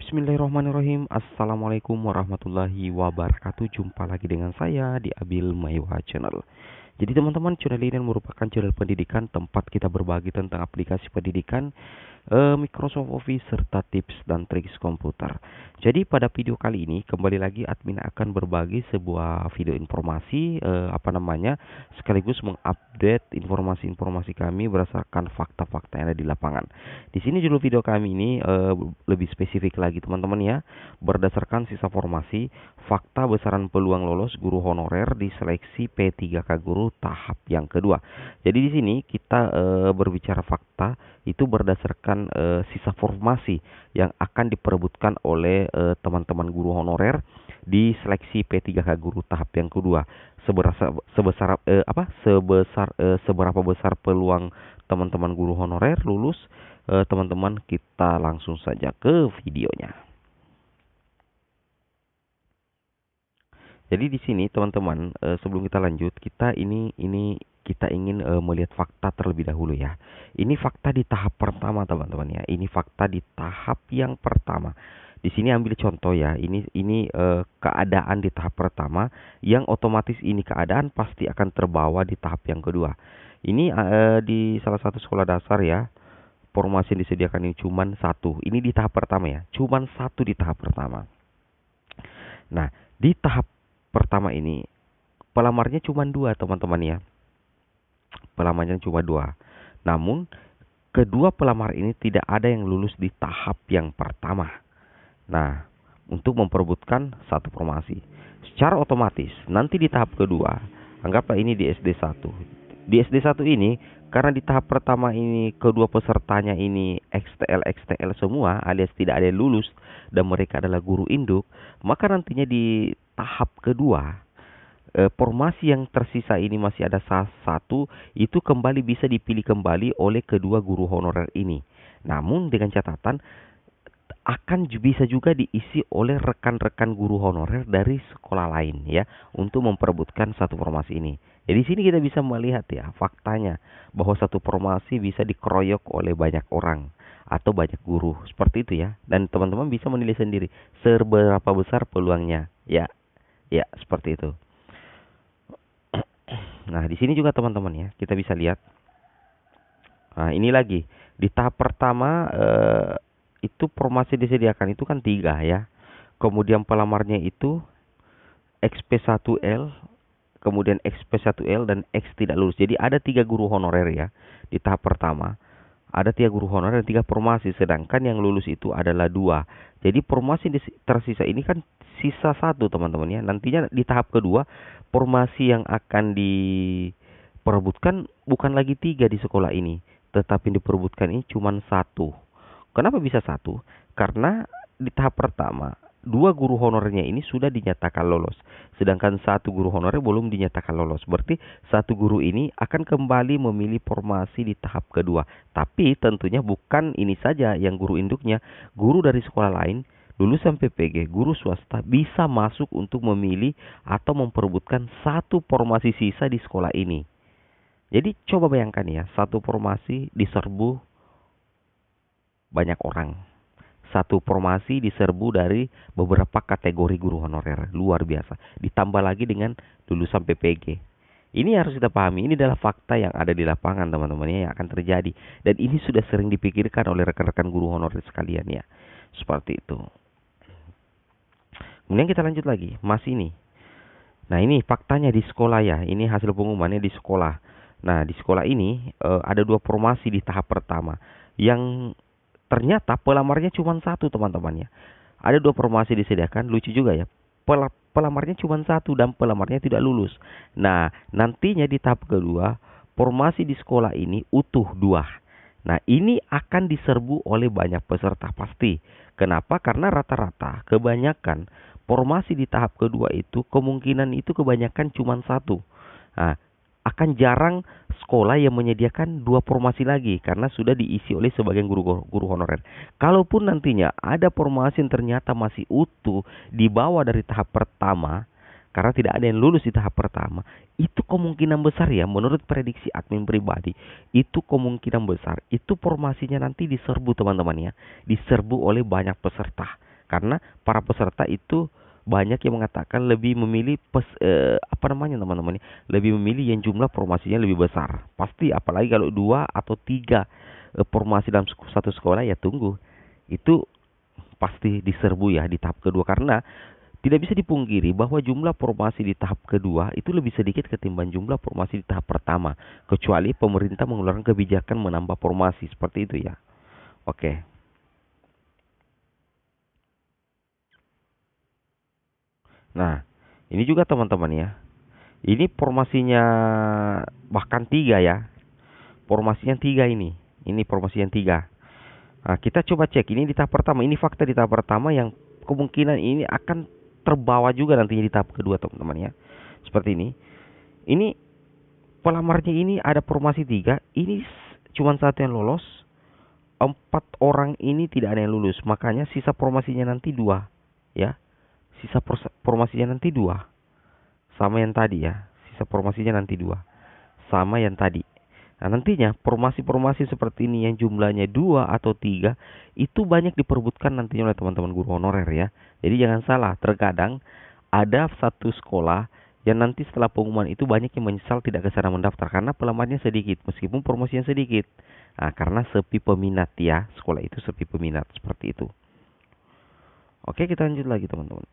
Bismillahirrahmanirrahim. Assalamualaikum warahmatullahi wabarakatuh. Jumpa lagi dengan saya di Abil Maiwa Channel. Jadi teman-teman, channel ini merupakan channel pendidikan tempat kita berbagi tentang aplikasi pendidikan, Microsoft Office serta tips dan trik komputer. Jadi pada video kali ini kembali lagi admin akan berbagi sebuah video informasi sekaligus mengupdate informasi-informasi kami berdasarkan fakta-fakta yang ada di lapangan. Di sini judul video kami ini lebih spesifik lagi teman-teman ya, berdasarkan sisa formasi fakta besaran peluang lolos guru honorer di seleksi P3K guru tahap yang kedua. Jadi di sini kita berbicara fakta itu berdasarkan sisa formasi yang akan diperebutkan oleh teman-teman guru honorer di seleksi P3K guru tahap yang kedua. Seberapa besar peluang teman-teman guru honorer lulus? Teman-teman, kita langsung saja ke videonya. Jadi di sini teman-teman, sebelum kita lanjut, kita ingin melihat fakta terlebih dahulu ya. Ini fakta di tahap pertama teman-teman ya. Ini fakta di tahap yang pertama. Di sini ambil contoh ya. Ini keadaan di tahap pertama yang otomatis ini keadaan pasti akan terbawa di tahap yang kedua. Ini di salah satu sekolah dasar ya. Formasi yang disediakan ini cuma satu. Ini di tahap pertama ya. Cuma satu di tahap pertama. Nah, di tahap pertama ini pelamarnya cuma dua teman-teman ya. Pelamarnya cuma dua. Namun kedua pelamar ini tidak ada yang lulus di tahap yang pertama. Nah, untuk memperebutkan satu formasi, secara otomatis nanti di tahap kedua, anggaplah ini di SD1. Di SD1 ini, karena di tahap pertama ini kedua pesertanya ini XTL semua alias tidak ada yang lulus dan mereka adalah guru induk, maka nantinya di tahap kedua formasi yang tersisa ini masih ada satu, itu kembali bisa dipilih kembali oleh kedua guru honorer ini. Namun dengan catatan akan bisa juga diisi oleh rekan-rekan guru honorer dari sekolah lain ya, untuk memperebutkan satu formasi ini. Jadi di sini kita bisa melihat ya faktanya bahwa satu formasi bisa dikeroyok oleh banyak orang atau banyak guru seperti itu ya. Dan teman-teman bisa menilai sendiri seberapa besar peluangnya ya. Ya, seperti itu. Nah, di sini juga teman-teman ya, kita bisa lihat. Nah, ini lagi di tahap pertama itu formasi disediakan itu kan 3 ya. Kemudian pelamarnya itu XP1L, kemudian XP1L dan X tidak lulus. Jadi ada 3 guru honorer ya di tahap pertama. Ada 3 guru honorer dan 3 formasi, sedangkan yang lulus itu adalah 2. Jadi formasi tersisa ini kan sisa 1 teman-teman ya. Nantinya di tahap kedua formasi yang akan diperebutkan bukan lagi 3 di sekolah ini, tetapi diperebutkan ini cuma 1. Kenapa bisa 1? Karena di tahap pertama 2 guru honorernya ini sudah dinyatakan lolos, sedangkan 1 guru honorer belum dinyatakan lolos. Berarti 1 guru ini akan kembali memilih formasi di tahap kedua. Tapi tentunya bukan ini saja yang guru induknya, guru dari sekolah lain lulusan PPG, guru swasta bisa masuk untuk memilih atau memperebutkan 1 formasi sisa di sekolah ini. Jadi coba bayangkan ya, 1 formasi diserbu banyak orang. 1 formasi diserbu dari beberapa kategori guru honorer, luar biasa. Ditambah lagi dengan lulusan PPG. Ini harus kita pahami, ini adalah fakta yang ada di lapangan teman-teman ya, yang akan terjadi. Dan ini sudah sering dipikirkan oleh rekan-rekan guru honorer sekalian ya. Seperti itu. Kemudian kita lanjut lagi, masih ini. Nah, ini faktanya di sekolah ya, ini hasil pengumumannya di sekolah. Nah, di sekolah ini ada 2 formasi di tahap pertama yang ternyata pelamarnya cuma 1 teman-teman ya. Ada 2 formasi disediakan, lucu juga ya. Pelamarnya cuma 1 dan pelamarnya tidak lulus. Nah, nantinya di tahap kedua formasi di sekolah ini utuh 2. Nah, ini akan diserbu oleh banyak peserta pasti. Kenapa? Karena rata-rata kebanyakan formasi di tahap kedua itu kemungkinan itu kebanyakan cuma 1. Nah, akan jarang sekolah yang menyediakan 2 formasi lagi karena sudah diisi oleh sebagian guru honorer. Kalaupun nantinya ada formasi yang ternyata masih utuh di bawah dari tahap pertama karena tidak ada yang lulus di tahap pertama, itu kemungkinan besar ya, menurut prediksi admin pribadi, itu kemungkinan besar itu formasinya nanti diserbu teman-teman ya, diserbu oleh banyak peserta. Karena para peserta itu banyak yang mengatakan lebih memilih teman-teman, lebih memilih yang jumlah formasinya lebih besar. Pasti apalagi kalau 2 atau 3 formasi dalam satu sekolah, ya tunggu. Itu pasti diserbu ya di tahap kedua, karena tidak bisa dipungkiri bahwa jumlah formasi di tahap kedua itu lebih sedikit ketimbang jumlah formasi di tahap pertama, kecuali pemerintah mengeluarkan kebijakan menambah formasi seperti itu ya. Oke. Nah, ini juga teman-teman ya. Ini formasinya bahkan 3 ya. Formasinya 3 ini. Ini formasi yang 3. Nah, kita coba cek ini di tahap pertama. Ini fakta di tahap pertama yang kemungkinan ini akan terbawa juga nantinya di tahap kedua, teman-teman ya. Seperti ini. Ini pelamarnya ini ada formasi 3. Ini cuma satu yang lolos. 4 orang ini tidak ada yang lulus. Makanya sisa formasinya nanti 2 ya. Sisa formasinya nanti 2. Sama yang tadi ya. Sisa formasinya nanti 2. Sama yang tadi. Nah, nantinya formasi-formasi seperti ini yang jumlahnya 2 atau 3 itu banyak diperebutkan nantinya oleh teman-teman guru honorer ya. Jadi jangan salah, terkadang ada satu sekolah yang nanti setelah pengumuman itu banyak yang menyesal tidak ke sana mendaftar karena pelamarnya sedikit meskipun promosinya sedikit. Nah, karena sepi peminat ya, sekolah itu sepi peminat seperti itu. Oke, kita lanjut lagi teman-teman.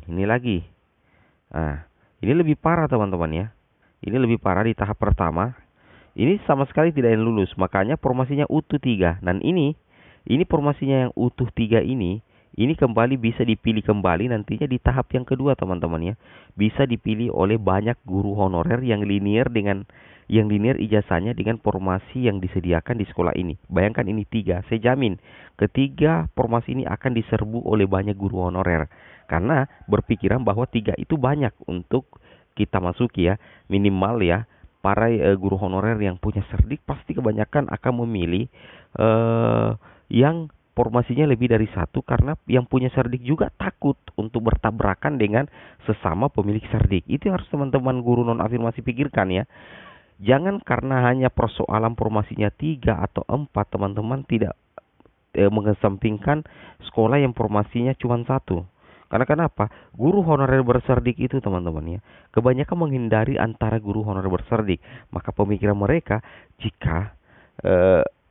Ini lagi. Nah, ini lebih parah teman-teman ya. Ini lebih parah di tahap pertama. Ini sama sekali tidak yang lulus. Makanya formasinya utuh 3. Dan ini formasinya yang utuh 3 ini kembali bisa dipilih kembali nantinya di tahap yang kedua teman-teman ya. Bisa dipilih oleh banyak guru honorer yang linear ijazahnya dengan formasi yang disediakan di sekolah ini. Bayangkan ini 3. Saya jamin ketiga formasi ini akan diserbu oleh banyak guru honorer. Karena berpikiran bahwa 3 itu banyak untuk kita masuki ya, minimal ya para guru honorer yang punya serdik pasti kebanyakan akan memilih yang formasinya lebih dari 1 karena yang punya serdik juga takut untuk bertabrakan dengan sesama pemilik serdik. Itu yang harus teman-teman guru non afirmasi pikirkan ya. Jangan karena hanya persoalan formasinya 3 atau 4 teman-teman tidak mengesampingkan sekolah yang formasinya cuma 1. Karena kenapa? Guru honorer berserdik itu teman-teman ya, kebanyakan menghindari antara guru honorer berserdik. Maka pemikiran mereka, jika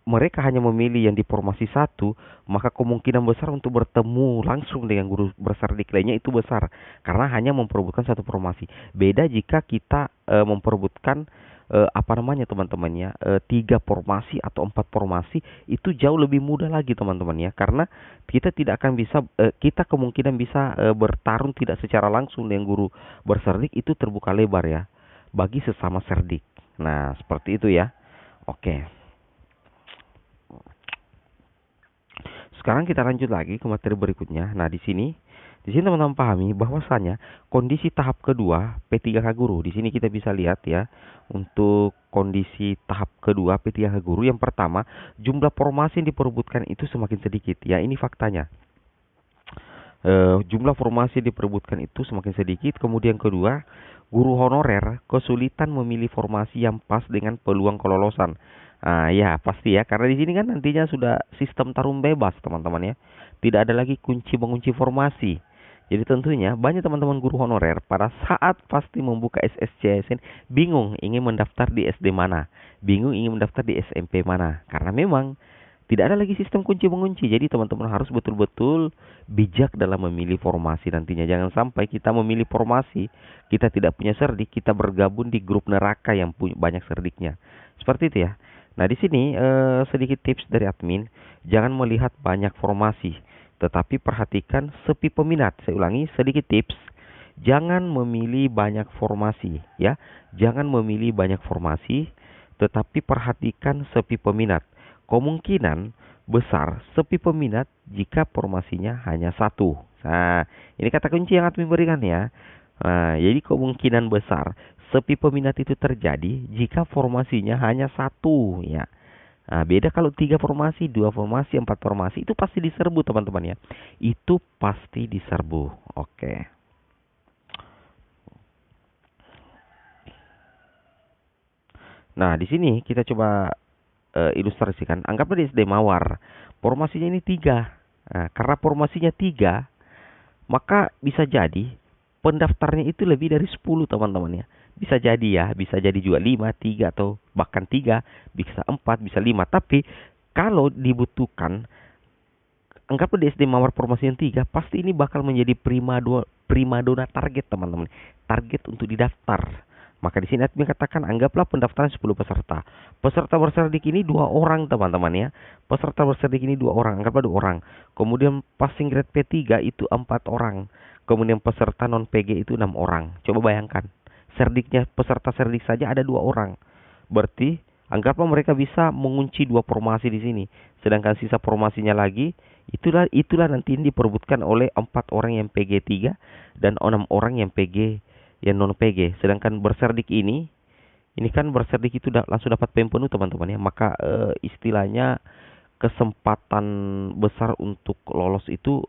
mereka hanya memilih yang di formasi 1, maka kemungkinan besar untuk bertemu langsung dengan guru berserdik lainnya itu besar. Karena hanya memperebutkan satu formasi. Beda jika kita memperebutkan teman-temannya 3 formasi atau 4 formasi, itu jauh lebih mudah lagi teman-teman ya, karena kita tidak akan bisa kita kemungkinan bisa bertarung tidak secara langsung dengan guru berserdik itu terbuka lebar ya bagi sesama serdik. Nah, seperti itu ya. Oke. Sekarang kita lanjut lagi ke materi berikutnya. Nah, di sini teman-teman pahami bahwasanya kondisi tahap kedua P3K guru. Di sini kita bisa lihat ya, untuk kondisi tahap kedua P3K guru, yang pertama, jumlah formasi yang diperebutkan itu semakin sedikit. Ya, ini faktanya. Jumlah formasi yang diperebutkan itu semakin sedikit. Kemudian kedua, guru honorer kesulitan memilih formasi yang pas dengan peluang kelolosan. Ya pasti ya, karena di sini kan nantinya sudah sistem tarung bebas teman-teman ya. Tidak ada lagi kunci mengunci formasi. Jadi tentunya banyak teman-teman guru honorer pada saat pasti membuka SSCSN bingung ingin mendaftar di SD mana, bingung ingin mendaftar di SMP mana, karena memang tidak ada lagi sistem kunci mengunci. Jadi teman-teman harus betul-betul bijak dalam memilih formasi nantinya. Jangan sampai kita memilih formasi, kita tidak punya serdik, kita bergabung di grup neraka yang punya banyak serdiknya. Seperti itu ya. Nah, di sini sedikit tips dari admin, jangan melihat banyak formasi, tetapi perhatikan sepi peminat. Saya ulangi, sedikit tips. Jangan memilih banyak formasi ya. Jangan memilih banyak formasi, tetapi perhatikan sepi peminat. Kemungkinan besar sepi peminat jika formasinya hanya 1. Nah, ini kata kunci yang admin berikan ya. Nah, jadi kemungkinan besar sepi peminat itu terjadi jika formasinya hanya 1 ya. Nah, beda kalau 3 formasi, 2 formasi, 4 formasi itu pasti diserbu teman-teman ya. Itu pasti diserbu. Oke. Nah, di sini kita coba ilustrasikan. Anggaplah di SD Mawar. Formasinya ini 3. Nah, karena formasinya 3, maka bisa jadi pendaftarnya itu lebih dari 10 teman-teman ya. Bisa jadi ya, bisa jadi juga 5, 3 atau bahkan 3, bisa 4, bisa 5. Tapi kalau dibutuhkan, anggaplah di SD Mawar formasi yang 3, pasti ini bakal menjadi primadona target teman-teman. Target untuk didaftar. Maka di sini admin katakan anggaplah pendaftaran 10 peserta. Peserta berserdik ini 2 orang teman-teman ya. Peserta berserdik ini 2 orang, anggaplah 2 orang. Kemudian passing grade P3 itu 4 orang. Kemudian peserta non PG itu 6 orang. Coba bayangkan. Serdiknya peserta serdik saja ada 2 orang. Berarti anggaplah mereka bisa mengunci 2 formasi di sini. Sedangkan sisa formasinya lagi itulah nanti diperebutkan oleh 4 orang yang PG3 dan 6 orang yang PG yang non PG. Sedangkan berserdik ini kan berserdik itu langsung dapat PEM penuh teman-teman ya. Maka istilahnya kesempatan besar untuk lolos itu